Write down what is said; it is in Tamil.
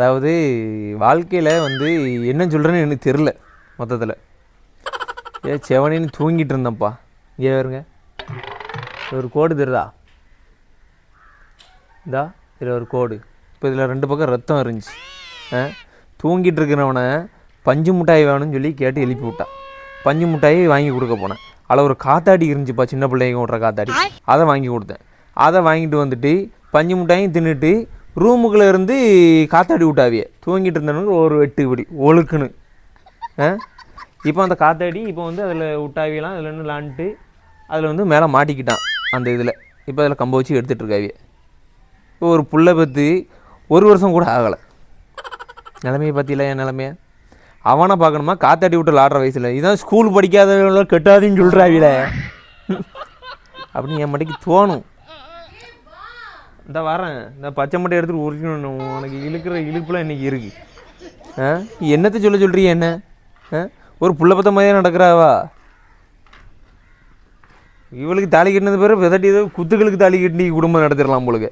அதாவது வாழ்க்கையில் வந்து என்ன சொல்கிறேன்னு எனக்கு தெரில மொத்தத்தில். செவனின்னு தூங்கிட்டு இருந்தேன்ப்பா. இங்கே வருங்க, ஒரு கோடு தெரியுதா? இந்தா இதில் ஒரு கோடு. இப்போ இதில் 2 பக்கம் ரத்தம் இருந்துச்சு. தூங்கிட்டு இருக்கிறவனை பஞ்சு மிட்டாய் வேணும்னு சொல்லி கேட்டு எழுப்பி விட்டான். பஞ்சு மிட்டாயை வாங்கி கொடுக்க போனேன். அதில் ஒரு காத்தாடி இருந்துச்சுப்பா, சின்ன பிள்ளைங்க விட்ற காத்தாடி. அதை வாங்கி கொடுத்தேன். அதை வாங்கிட்டு வந்துட்டு பஞ்சு மிட்டாயும் தின்னுட்டு ரூமுக்குள்ளே இருந்து காத்தாடி விட்டாவியே. தூங்கிட்டு இருந்தவனுக்கு ஒரு வெட்டு இப்படி ஒழுக்குன்னு. இப்போ அந்த காத்தாடி இப்போ வந்து அதில் விட்டாவியெல்லாம் அதில் நின்று விளாண்டுட்டு அதில் வந்து மேலே மாட்டிக்கிட்டான் அந்த இதில். இப்போ அதில் கம்ப வச்சு எடுத்துகிட்ருக்காவிய. இப்போ ஒரு புள்ள பற்றி 1 வருஷம் கூட ஆகலை. நிலமையை பற்றியில என் நிலமைய அவனை பார்க்கணுமா? காத்தாடி விட்டு விளாடுற வயசில் இதான் ஸ்கூல் படிக்காதவங்கள கெட்டாதுன்னு சொல்கிறாவில அப்படின்னு என் மட்டிக்கு தோணும். இந்த வரேன், இந்த பச்சை மட்டை எடுத்துகிட்டு உரிக்கணும். உனக்கு இழுக்கிற இழுப்புலாம் இன்றைக்கி இருக்குது. என்னத்தை சொல்கிறீ என்ன? ஒரு புள்ள பத்த மாதிரியே நடக்கிறாவா? இவளுக்கு தாலி கட்டினது பேர் விதட்டி குத்துக்களுக்கு தாலி கட்டி குடும்பம் நடத்திடலாம் போலுக்கு.